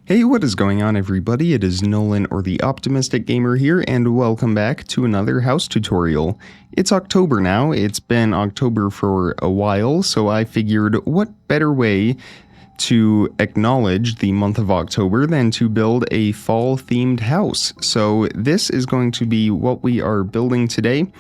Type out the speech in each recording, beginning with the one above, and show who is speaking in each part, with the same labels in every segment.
Speaker 1: Hey, what is going on everybody? It is Nolan or the Optimistic Gamer here, and welcome back to another house tutorial. It's October now. It's been October for a while, so I figured what better way to acknowledge the month of October than to build a fall-themed house. So this is going to be what we are building today.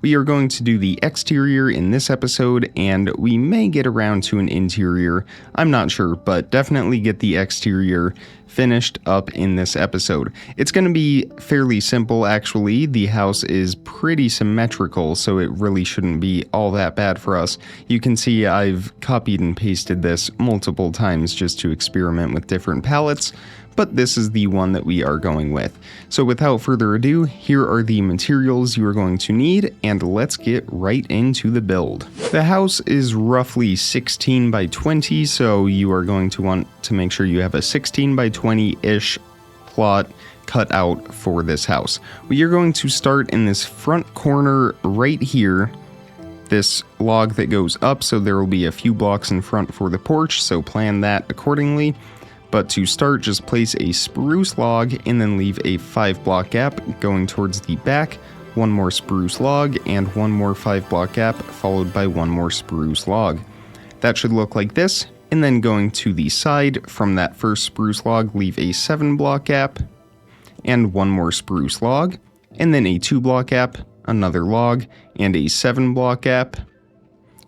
Speaker 1: We are going to do the exterior in this episode, and we may get around to an interior. I'm not sure, but definitely get the exterior finished up in this episode. It's going to be fairly simple, actually. The house is pretty symmetrical, so it really shouldn't be all that bad for us. You can see I've copied and pasted this multiple times just to experiment with different palettes, but this is the one that we are going with. So without further ado, here are the materials you are going to need, and let's get right into the build. The house is roughly 16 by 20, so you are going to want to make sure you have a 16 by 20-ish plot cut out for this house. We are going to start in this front corner right here, this log that goes up, so there will be a few blocks in front for the porch, so plan that accordingly. But to start, just place a spruce log and then leave a 5-block gap going towards the back, one more spruce log, and one more 5-block gap, followed by one more spruce log. That should look like this, and then going to the side from that first spruce log, leave a 7-block gap, and one more spruce log, and then a 2-block gap, another log, and a 7-block gap,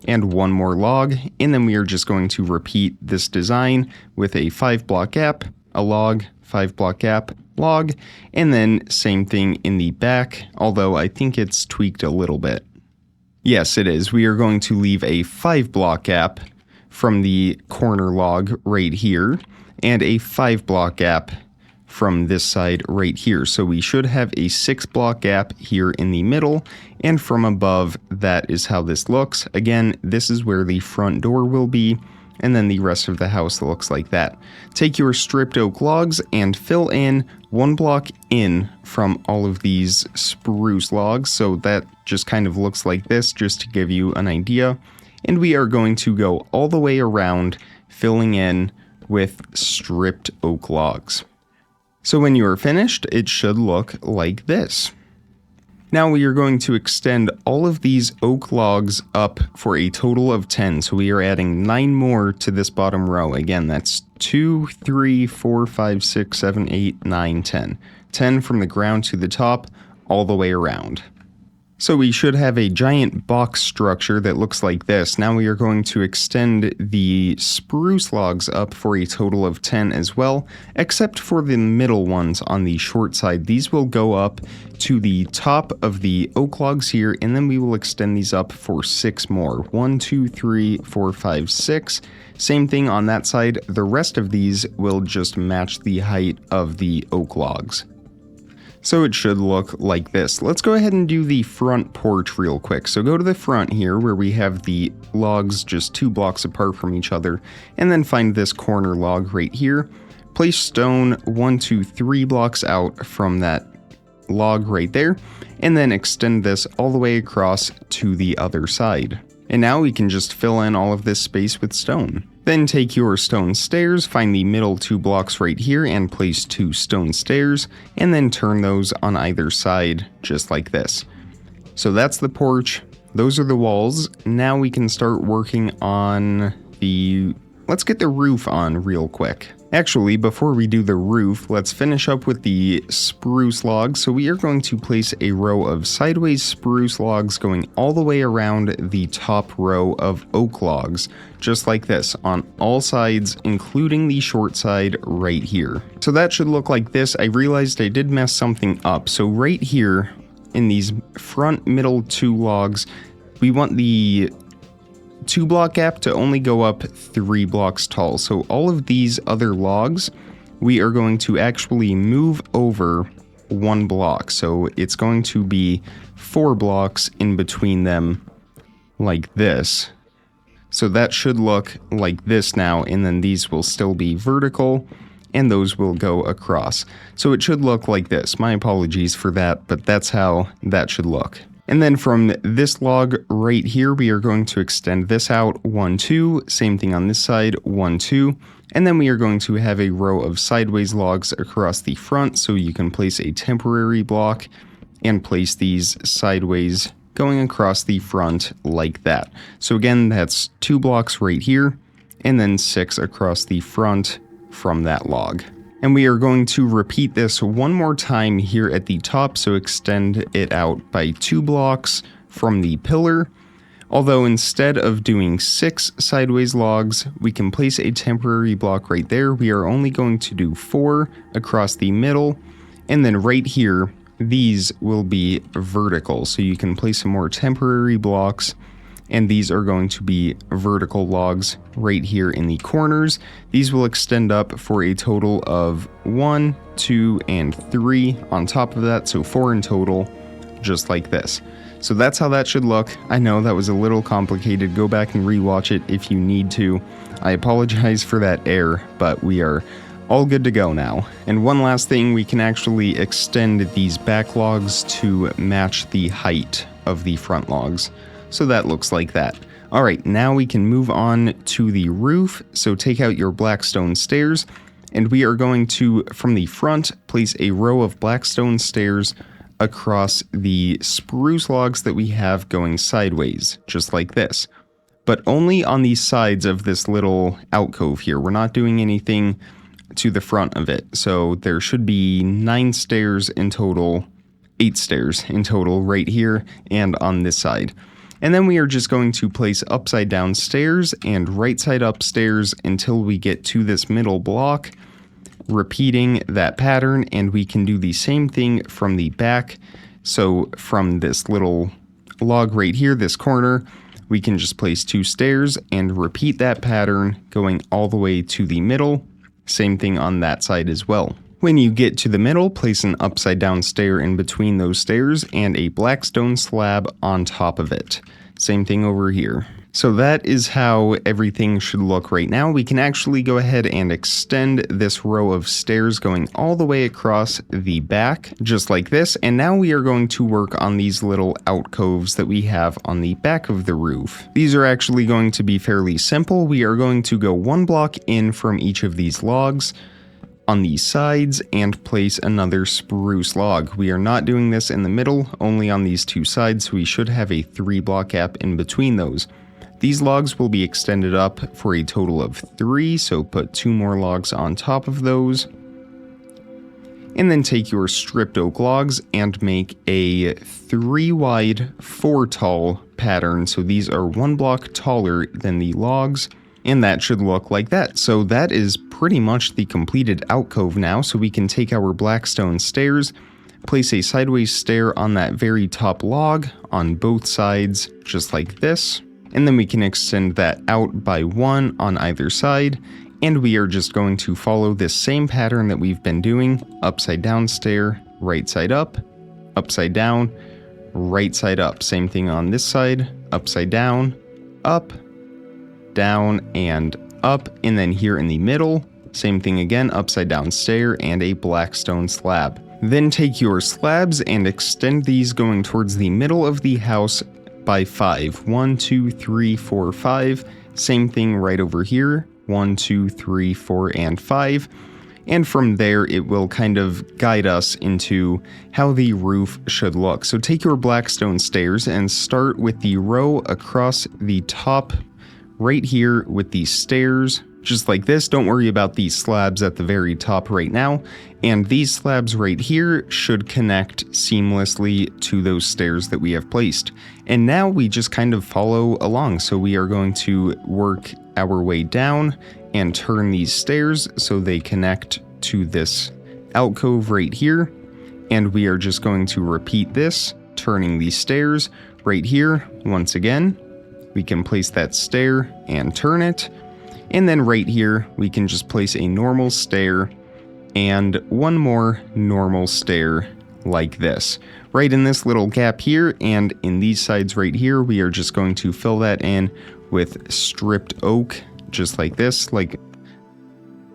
Speaker 1: and one more log, and then we are just going to repeat this design with a 5-block gap, a log, 5-block gap, log, and then same thing in the back, although I think it's tweaked a little bit. Yes, it is. We are going to leave a 5-block gap from the corner log right here, and a 5-block gap from this side right here. So we should have a 6-block gap here in the middle, and from above, that is how this looks. Again, this is where the front door will be, and then the rest of the house looks like that. Take your stripped oak logs and fill in 1 block in from all of these spruce logs, so that just kind of looks like this, just to give you an idea. And we are going to go all the way around, filling in with stripped oak logs. So when you are finished, it should look like this. Now we are going to extend all of these oak logs up for a total of 10. So we are adding 9 more to this bottom row. Again, that's 2, 3, 4, 5, 6, 7, 8, 9, 10. 10 from the ground to the top, all the way around. So we should have a giant box structure that looks like this. Now we are going to extend the spruce logs up for a total of 10 as well, except for the middle ones on the short side. These will go up to the top of the oak logs here, and then we will extend these up for 6 more. 1, 2, 3, 4, 5, 6. Same thing on that side. The rest of these will just match the height of the oak logs. So it should look like this. Let's go ahead and do the front porch real quick. So go to the front here where we have the logs just 2 blocks apart from each other, and then find this corner log right here. Place stone 1, 2, 3 blocks out from that log right there, and then extend this all the way across to the other side. And now we can just fill in all of this space with stone. Then take your stone stairs, find the middle 2 blocks right here and place 2 stone stairs, and then turn those on either side just like this. So that's the porch, those are the walls. Now we can start working on let's get the roof on real quick. Actually, before we do the roof, let's finish up with the spruce logs. So we are going to place a row of sideways spruce logs going all the way around the top row of oak logs, just like this, on all sides, including the short side right here. So that should look like this. I realized I did mess something up. So right here, in these front middle 2 logs, we want the 2-block gap to only go up 3 blocks tall. So all of these other logs, we are going to actually move over 1 block. So it's going to be 4 blocks in between them like this. So that should look like this now, and then these will still be vertical, and those will go across. So it should look like this. My apologies for that, but that's how that should look. And then from this log right here, we are going to extend this out 1, 2, same thing on this side, 1, 2, And then we are going to have a row of sideways logs across the front, so you can place a temporary block and place these sideways going across the front like that. So again, that's 2 blocks right here, and then 6 across the front from that log. And we are going to repeat this one more time here at the top, so extend it out by 2 blocks from the pillar. Although instead of doing 6 sideways logs, we can place a temporary block right there. We are only going to do 4 across the middle, and then right here, these will be vertical. So you can place some more temporary blocks, and these are going to be vertical logs right here in the corners. These will extend up for a total of 1, 2, and 3 on top of that, so 4 in total, just like this. So that's how that should look. I know that was a little complicated. Go back and rewatch it if you need to. I apologize for that error, but we are all good to go now. And one last thing, we can actually extend these back logs to match the height of the front logs. So that looks like that. All right, now we can move on to the roof. So take out your black stone stairs, and we are going to, from the front, place a row of black stone stairs across the spruce logs that we have going sideways, just like this. But only on the sides of this little alcove here. We're not doing anything to the front of it. So there should be 9 stairs in total, 8 stairs in total right here and on this side. And then we are just going to place upside down stairs and right side up stairs until we get to this middle block, repeating that pattern, and we can do the same thing from the back. So from this little log right here, this corner, we can just place 2 stairs and repeat that pattern going all the way to the middle. Same thing on that side as well. When you get to the middle, place an upside down stair in between those stairs and a black stone slab on top of it. Same thing over here. So that is how everything should look right now. We can actually go ahead and extend this row of stairs going all the way across the back, just like this. And now we are going to work on these little alcoves that we have on the back of the roof. These are actually going to be fairly simple. We are going to go 1 block in from each of these logs on these sides and place another spruce log. We are not doing this in the middle, only on these 2 sides, so we should have a 3 block gap in between those. These logs will be extended up for a total of 3, so put 2 more logs on top of those. And then take your stripped oak logs and make a 3 wide, 4 tall pattern. So these are 1 block taller than the logs, and that should look like that. So that is pretty much the completed alcove now. So we can take our black stone stairs, place a sideways stair on that very top log on both sides, just like this. And then we can extend that out by 1 on either side. And we are just going to follow this same pattern that we've been doing. Upside down stair, right side up, upside down, right side up. Same thing on this side, upside down, up, down, and up. And then here in the middle, same thing again, upside down stair and a black stone slab. Then take your slabs and extend these going towards the middle of the house by 5. 1, 2, 3, 4, 5. Same thing right over here. 1, 2, 3, 4, and 5. And from there, it will kind of guide us into how the roof should look. So take your black stone stairs and start with the row across the top right here with these stairs, just like this. Don't worry about these slabs at the very top right now. And these slabs right here should connect seamlessly to those stairs that we have placed. And now we just kind of follow along. So we are going to work our way down and turn these stairs so they connect to this alcove right here. And we are just going to repeat this, turning these stairs right here. Once again, we can place that stair and turn it. And then right here, we can just place a normal stair and 1 more normal stair like this. Right in this little gap here and in these sides right here, we are just going to fill that in with stripped oak, just like this, like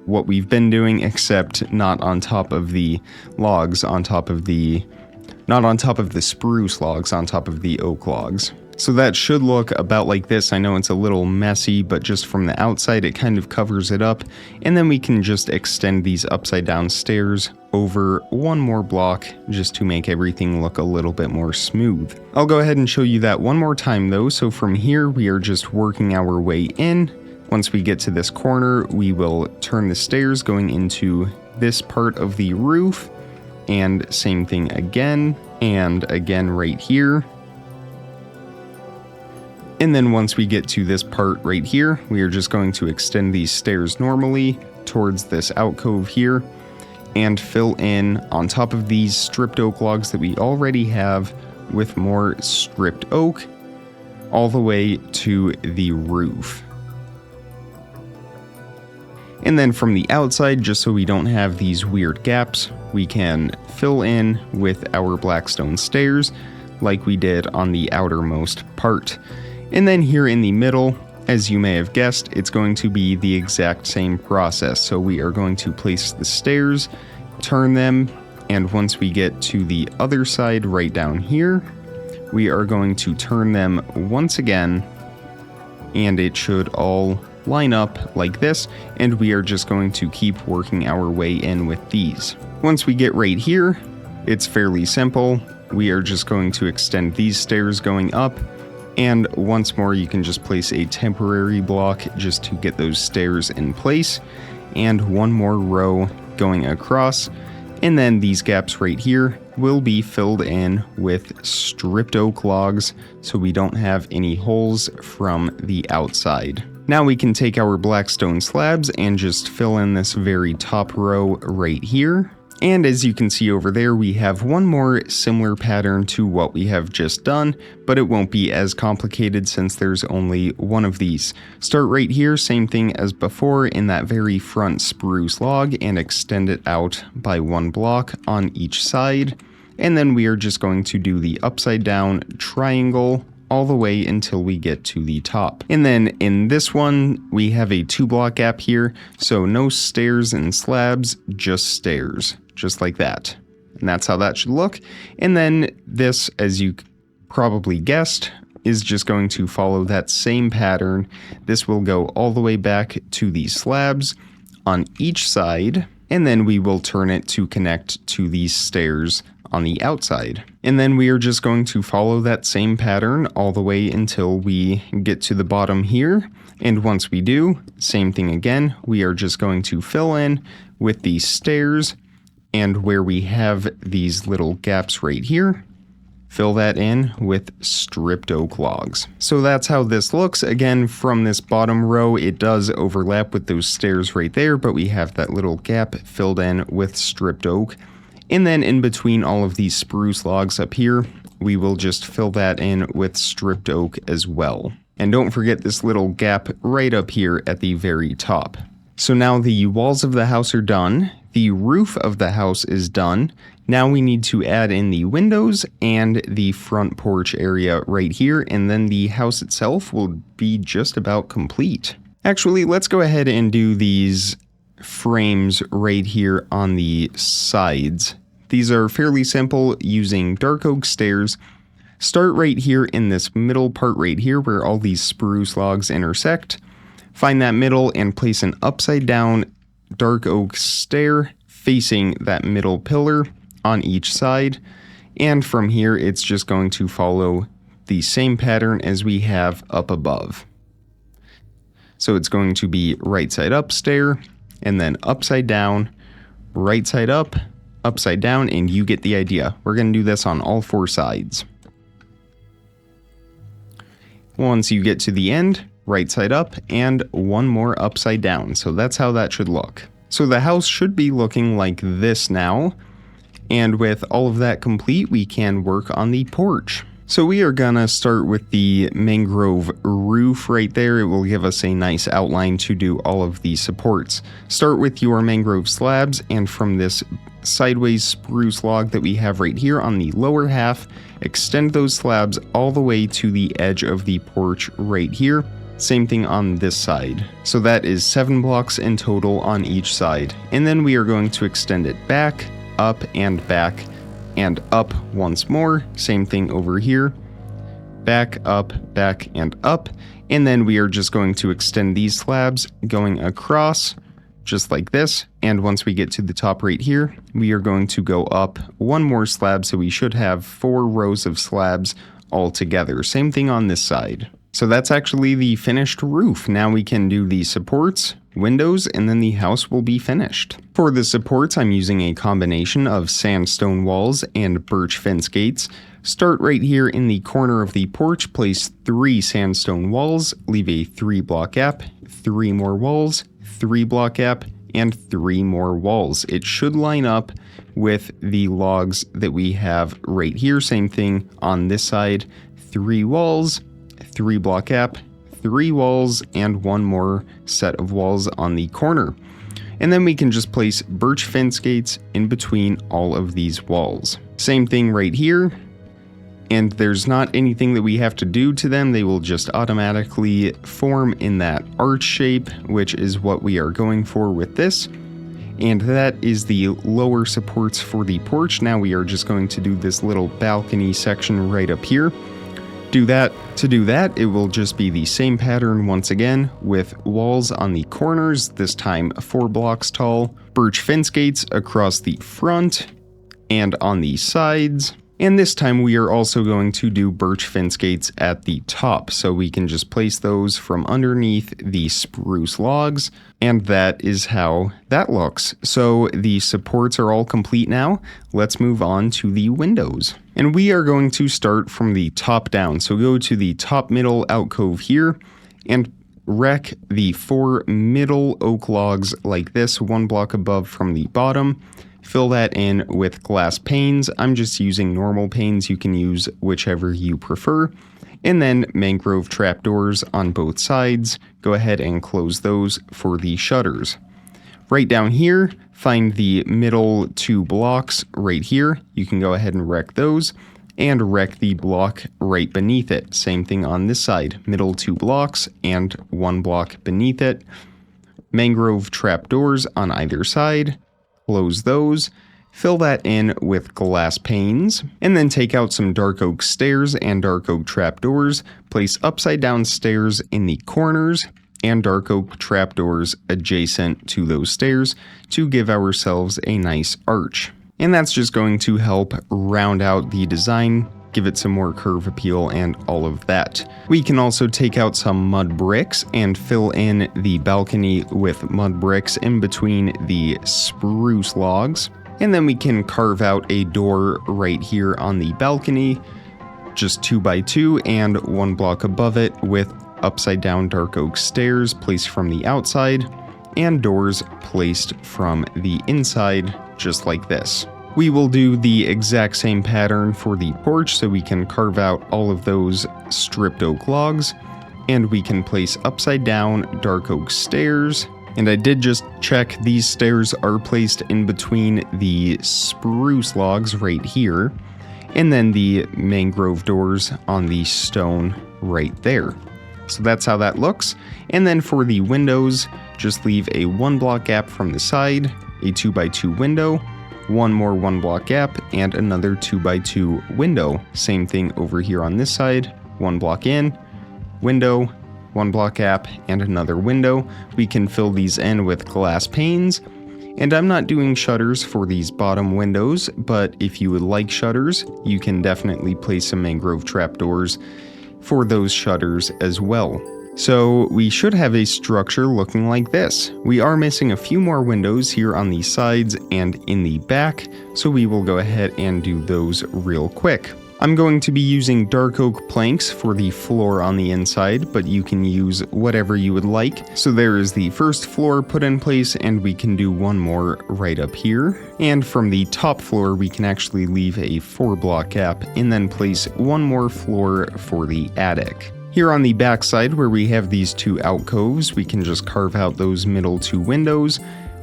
Speaker 1: what we've been doing, except not on top of the logs, not on top of the spruce logs, on top of the oak logs. So that should look about like this. I know it's a little messy, but just from the outside, it kind of covers it up. And then we can just extend these upside down stairs over one more block just to make everything look a little bit more smooth. I'll go ahead and show you that one more time though. So from here, we are just working our way in. Once we get to this corner, we will turn the stairs going into this part of the roof. And same thing again, and again right here. And then once we get to this part right here, we are just going to extend these stairs normally towards this alcove here and fill in on top of these stripped oak logs that we already have with more stripped oak all the way to the roof. And then from the outside, just so we don't have these weird gaps, we can fill in with our blackstone stairs like we did on the outermost part. And then here in the middle, as you may have guessed, it's going to be the exact same process. So we are going to place the stairs, turn them, and once we get to the other side right down here, we are going to turn them once again, and it should all line up like this, and we are just going to keep working our way in with these. Once we get right here, it's fairly simple. We are just going to extend these stairs going up. And once more, you can just place a temporary block just to get those stairs in place, and one more row going across. And then these gaps right here will be filled in with stripped oak logs so we don't have any holes from the outside. Now we can take our blackstone slabs and just fill in this very top row right here. And as you can see over there, we have one more similar pattern to what we have just done, but it won't be as complicated since there's only one of these. Start right here, same thing as before in that very front spruce log, and extend it out by one block on each side. And then we are just going to do the upside down triangle all the way until we get to the top. And then in this one, we have a 2-block gap here, so no stairs and slabs, just stairs, just like that. And that's how that should look. And then this, as you probably guessed, is just going to follow that same pattern. This will go all the way back to the slabs on each side, and then we will turn it to connect to these stairs on the outside. And then we are just going to follow that same pattern all the way until we get to the bottom here. And once we do, same thing again, we are just going to fill in with these stairs, and where we have these little gaps right here, fill that in with stripped oak logs. So that's how this looks. Again, from this bottom row, it does overlap with those stairs right there, but we have that little gap filled in with stripped oak. And then in between all of these spruce logs up here, we will just fill that in with stripped oak as well. And don't forget this little gap right up here at the very top. So now the walls of the house are done. The roof of the house is done. Now we need to add in the windows and the front porch area right here, and then the house itself will be just about complete. Actually, let's go ahead and do these frames right here on the sides. These are fairly simple using dark oak stairs. Start right here in this middle part right here where all these spruce logs intersect. Find that middle and place an upside down dark oak stair facing that middle pillar on each side. And from here, it's just going to follow the same pattern as we have up above. So it's going to be right side up stair, and then upside down, right side up, upside down, and you get the idea. We're going to do this on all 4 sides. Once you get to the end, right side up, and one more upside down. So that's how that should look. So the house should be looking like this now. And with all of that complete, we can work on the porch. So we are gonna start with the mangrove roof right there. It will give us a nice outline to do all of the supports. Start with your mangrove slabs, and from this sideways spruce log that we have right here on the lower half, extend those slabs all the way to the edge of the porch right here. Same thing on this side. So that is 7 blocks in total on each side. And then we are going to extend it back, up, and back, and up once more. Same thing over here. back, and up. And then we are just going to extend these slabs going across just like this. And once we get to the top right here, we are going to go up one more slab. So we should have 4 rows of slabs all together. Same thing on this side. So that's actually the finished roof. Now we can do the supports, windows, and then the house will be finished. For the supports, I'm using a combination of sandstone walls and birch fence gates. Start right here in the corner of the porch, place 3 sandstone walls, leave a 3 block gap, 3 more walls, 3 block gap, and 3 more walls. It should line up with the logs that we have right here. Same thing on this side, 3 walls, 3 block gap, 3 walls, and 1 more set of walls on the corner. And then we can just place birch fence gates in between all of these walls. Same thing right here. And there's not anything that we have to do to them. They will just automatically form in that arch shape, which is what we are going for with this. And that is the lower supports for the porch. Now we are just going to do this little balcony section right up here. To do that, it will just be the same pattern once again with walls on the corners, this time 4 blocks tall, birch fence gates across the front and on the sides. And this time we are also going to do birch fence gates at the top, so we can just place those from underneath the spruce logs, and that is how that looks. So the supports are all complete now. Let's move on to the windows. And we are going to start from the top down. So go to the top middle alcove here and wreck the 4 middle oak logs like this, 1 block above from the bottom. Fill that in with glass panes. I'm just using normal panes. You can use whichever you prefer. And then mangrove trapdoors on both sides. Go ahead and close those for the shutters. Right down here, find the middle 2 blocks right here. You can go ahead and wreck those and wreck the block right beneath it. Same thing on this side, middle 2 blocks and 1 block beneath it. Mangrove trapdoors on either side. Close those, fill that in with glass panes, and then take out some dark oak stairs and dark oak trapdoors, place upside down stairs in the corners, and dark oak trapdoors adjacent to those stairs to give ourselves a nice arch. And that's just going to help round out the design, give it some more curve appeal and all of that. We can also take out some mud bricks and fill in the balcony with mud bricks in between the spruce logs. And then we can carve out a door right here on the balcony, just 2 by 2 and 1 block above it with upside down dark oak stairs placed from the outside and doors placed from the inside, just like this. We will do the exact same pattern for the porch, so we can carve out all of those stripped oak logs, and we can place upside down dark oak stairs. And I did just check, these stairs are placed in between the spruce logs right here, and then the mangrove doors on the stone right there. So that's how that looks. And then for the windows, just leave a 1 block gap from the side, a 2 by 2 window, 1 more 1 block gap, and another 2 by 2 window. Same thing over here on this side, 1 block in, window, 1 block gap, and another window. We can fill these in with glass panes. And I'm not doing shutters for these bottom windows, but if you would like shutters, you can definitely place some mangrove trapdoors for those shutters as well. So we should have a structure looking like this. We are missing a few more windows here on the sides and in the back, so we will go ahead and do those real quick. I'm going to be using dark oak planks for the floor on the inside, but you can use whatever you would like. So there is the first floor put in place, and we can do 1 more right up here. And from the top floor, we can actually leave a 4 block gap and then place 1 more floor for the attic. Here on the back side where we have these 2 alcoves, we can just carve out those middle 2 windows,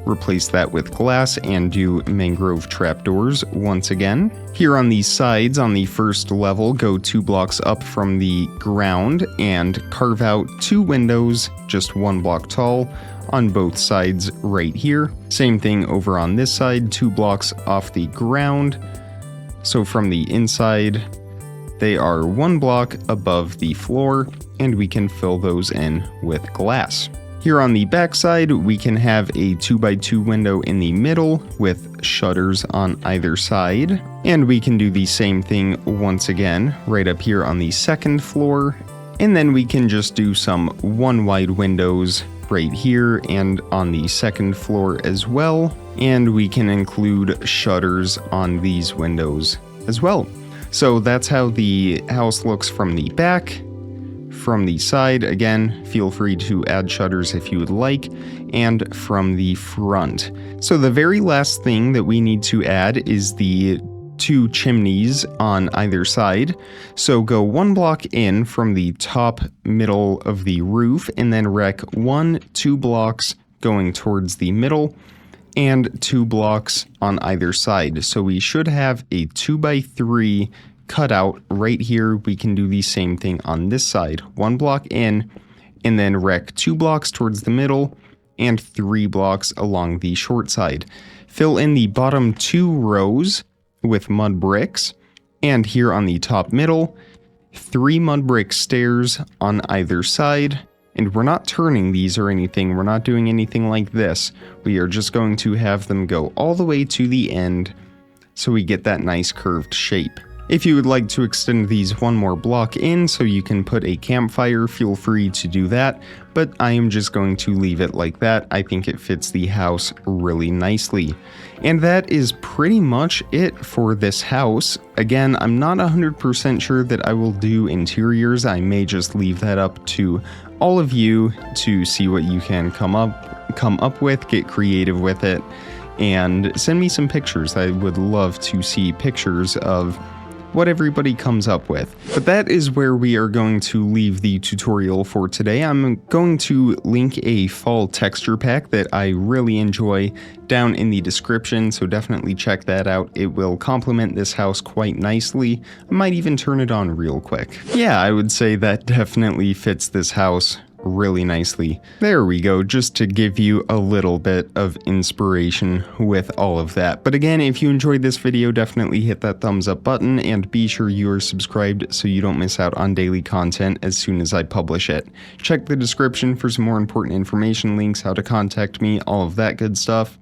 Speaker 1: replace that with glass, and do mangrove trapdoors once again. Here on these sides, on the first level, go 2 blocks up from the ground and carve out 2 windows, just 1 block tall, on both sides right here. Same thing over on this side, 2 blocks off the ground. So from the inside, They are 1 block above the floor, and we can fill those in with glass. Here on the back side, we can have a 2x2 window in the middle with shutters on either side. And we can do the same thing once again right up here on the second floor. And then we can just do some 1 wide windows right here and on the second floor as well. And we can include shutters on these windows as well. So that's how the house looks from the back. From the side, again, feel free to add shutters if you would like, and from the front. So the very last thing that we need to add is the 2 chimneys on either side. So go 1 block in from the top middle of the roof, and then rec 2 blocks going towards the middle, and 2 blocks on either side. So we should have a 2x3 cutout right here. We can do the same thing on this side. 1 block in, and then rec 2 blocks towards the middle, and 3 blocks along the short side. Fill in the bottom 2 rows with mud bricks, and here on the top middle, 3 mud brick stairs on either side. And we're not turning these or anything, we're not doing anything like this. We are just going to have them go all the way to the end so we get that nice curved shape. If you would like to extend these 1 more block in so you can put a campfire, feel free to do that, but I am just going to leave it like that. I think it fits the house really nicely. And that is pretty much it for this house. Again, I'm not 100% sure that I will do interiors. I may just leave that up to all of you to see what you can come up with, get creative with it, and send me some pictures. I would love to see pictures of what everybody comes up with. But that is where we are going to leave the tutorial for today. I'm going to link a fall texture pack that I really enjoy down in the description, so definitely check that out. It will complement this house quite nicely. I might even turn it on real quick. Yeah, I would say that definitely fits this house really nicely. There we go, just to give you a little bit of inspiration with all of that. But again, if you enjoyed this video, definitely hit that thumbs up button and be sure you are subscribed so you don't miss out on daily content as soon as I publish it. Check the description for some more important information, links, how to contact me, all of that good stuff.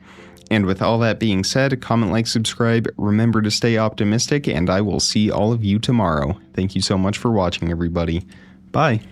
Speaker 1: And with all that being said, comment, like, subscribe, remember to stay optimistic, and I will see all of you tomorrow. Thank you so much for watching, everybody. Bye.